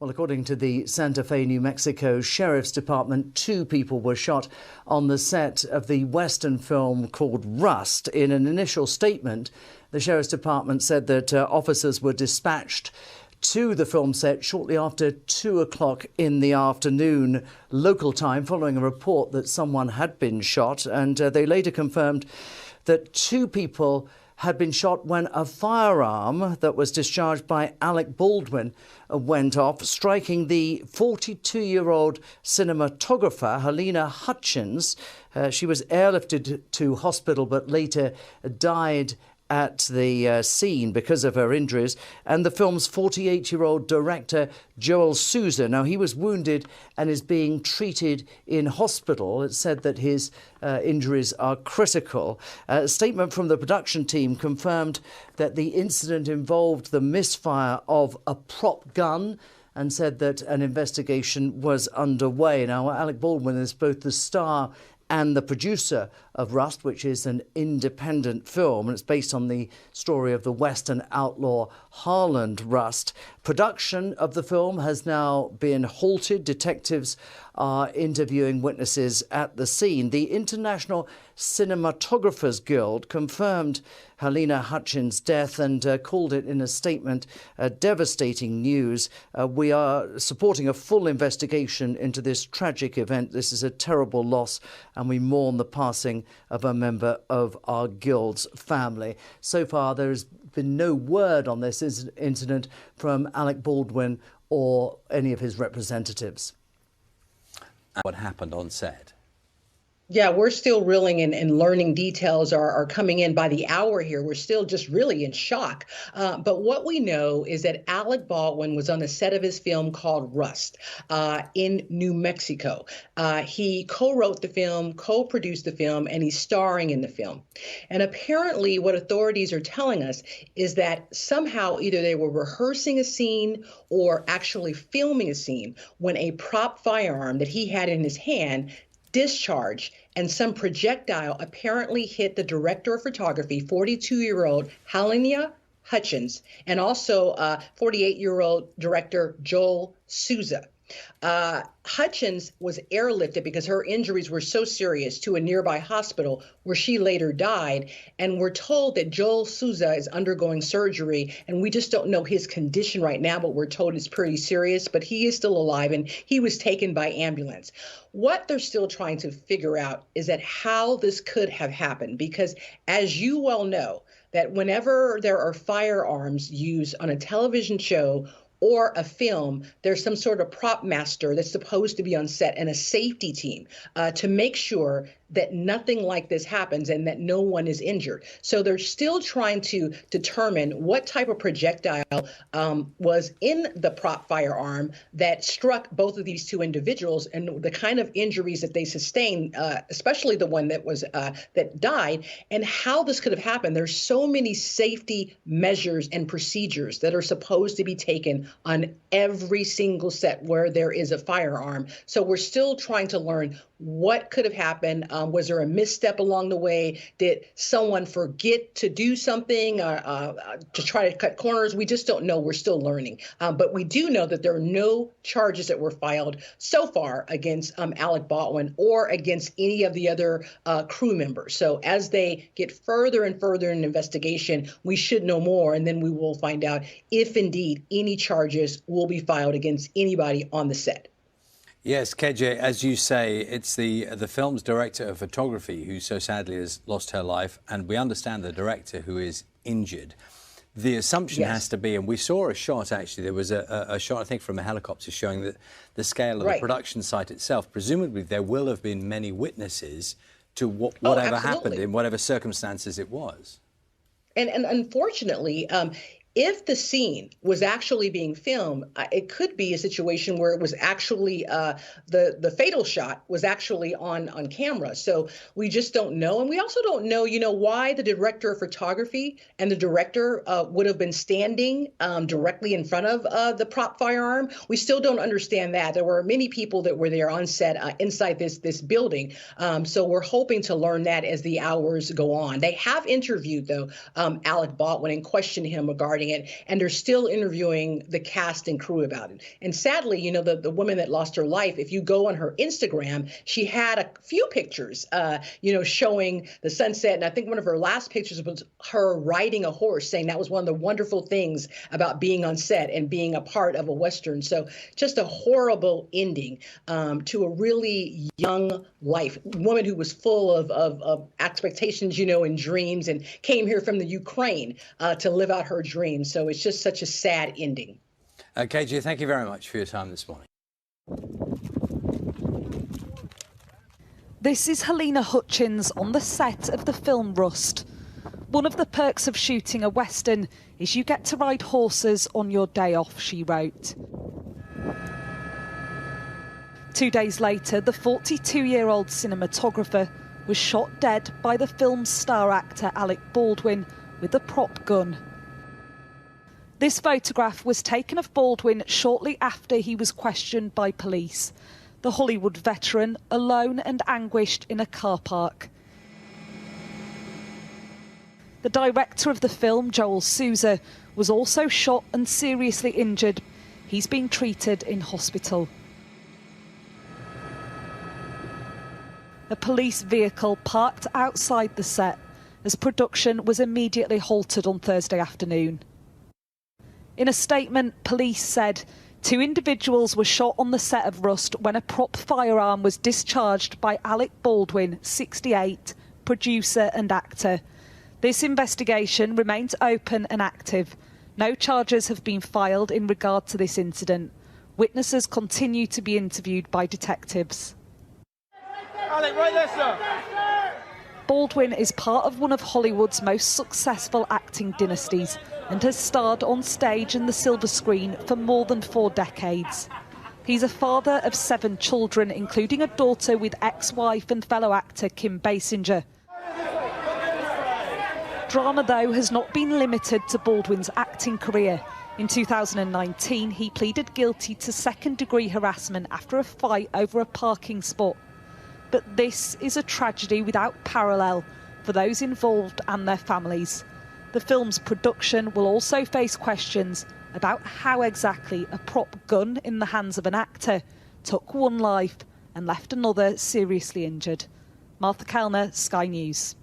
Well, according to the Santa Fe, New Mexico Sheriff's Department, 2 people were shot on the set of the Western film called Rust. In an initial statement, the Sheriff's Department said that officers were dispatched to the film set shortly after 2 o'clock in the afternoon local time, following a report that someone had been shot. And they later confirmed that 2 people had been shot when a firearm that was discharged by Alec Baldwin went off, striking the 42-year-old cinematographer, Helena Hutchins. She was airlifted to hospital but later died at the scene because of her injuries. And the film's 48-year-old director, Joel Souza. Now, he was wounded and is being treated in hospital. It's said that his injuries are critical. A statement from the production team confirmed that the incident involved the misfire of a prop gun and said that an investigation was underway. Now, Alec Baldwin is both the star and the producer of Rust, which is an independent film, and it's based on the story of the Western outlaw Harland Rust. Production of the film has now been halted. Detectives are interviewing witnesses at the scene. The International Cinematographers Guild confirmed Helena Hutchins' death and called it in a statement devastating news. We are supporting a full investigation into this tragic event. This is a terrible loss, and we mourn the passing of a member of our guild's family. So far, there has been no word on this incident from Alec Baldwin or any of his representatives. What happened on set? Yeah, we're still reeling and learning details are coming in by the hour here. We're still just really in shock. But what we know is that Alec Baldwin was on the set of his film called Rust in New Mexico. He co-wrote the film, co-produced the film, and he's starring in the film. And apparently what authorities are telling us is that somehow either they were rehearsing a scene or actually filming a scene when a prop firearm that he had in his hand discharged, and some projectile apparently hit the director of photography, 42-year-old Helena Hutchins, and also 48-year-old director Joel Souza. Hutchins was airlifted because her injuries were so serious to a nearby hospital where she later died. And we're told that Joel Souza is undergoing surgery, and we just don't know his condition right now, but we're told it's pretty serious. But he is still alive, and he was taken by ambulance. What they're still trying to figure out is that how this could have happened, because as you well know, that whenever there are firearms used on a television show or a film, there's some sort of prop master that's supposed to be on set and a safety team to make sure that nothing like this happens and that no one is injured. So they're still trying to determine what type of projectile was in the prop firearm that struck both of these 2 individuals and the kind of injuries that they sustained, especially the one that was that died, and how this could have happened. There's so many safety measures and procedures that are supposed to be taken on every single set where there is a firearm. So we're still trying to learn what could have happened. Was there a misstep along the way? Did someone forget to do something to try to cut corners? We just don't know. We're still learning. But we do know that there are no charges that were filed so far against Alec Baldwin or against any of the other crew members. So as they get further and further in the investigation, we should know more, and then we will find out if indeed any charges will be filed against anybody on the set. Yes, KJ, as you say, it's the film's director of photography who so sadly has lost her life, and we understand the director who is injured. The assumption has to be, and we saw a shot actually, there was a shot I think from a helicopter showing that the scale of the production site itself. Presumably there will have been many witnesses to whatever happened in whatever circumstances it was. And unfortunately, if the scene was actually being filmed, it could be a situation where it was actually the fatal shot was actually on camera. So we just don't know. And we also don't know, why the director of photography and the director would have been standing directly in front of the prop firearm. We still don't understand that. There were many people that were there on set inside this building. So we're hoping to learn that as the hours go on. They have interviewed, though, Alec Baldwin and questioned him regarding writing it, and they're still interviewing the cast and crew about it. And sadly, you know, the woman that lost her life, if you go on her Instagram, she had a few pictures, you know, showing the sunset. And I think one of her last pictures was her riding a horse, saying that was one of the wonderful things about being on set and being a part of a Western. So just a horrible ending to a really young life, woman who was full of expectations, you know, and dreams, and came here from the Ukraine to live out her dreams. So it's just such a sad ending. KJ, thank you very much for your time this morning. This is Helena Hutchins on the set of the film Rust. One of the perks of shooting a Western is you get to ride horses on your day off, she wrote. 2 days later, the 42-year-old cinematographer was shot dead by the film's star actor Alec Baldwin with a prop gun. This photograph was taken of Baldwin shortly after he was questioned by police. The Hollywood veteran alone and anguished in a car park. The director of the film, Joel Souza, was also shot and seriously injured. He's been treated in hospital. A police vehicle parked outside the set as production was immediately halted on Thursday afternoon. In a statement, police said 2 individuals were shot on the set of Rust when a prop firearm was discharged by Alec Baldwin, 68, producer and actor. This investigation remains open and active. No charges have been filed in regard to this incident. Witnesses continue to be interviewed by detectives. Alec, right there, sir. Baldwin is part of one of Hollywood's most successful acting dynasties and has starred on stage and the silver screen for more than 4 decades. He's a father of 7 children, including a daughter with ex-wife and fellow actor Kim Basinger. Drama, though, has not been limited to Baldwin's acting career. In 2019, he pleaded guilty to second-degree harassment after a fight over a parking spot. But this is a tragedy without parallel for those involved and their families. The film's production will also face questions about how exactly a prop gun in the hands of an actor took one life and left another seriously injured. Martha Kellner, Sky News.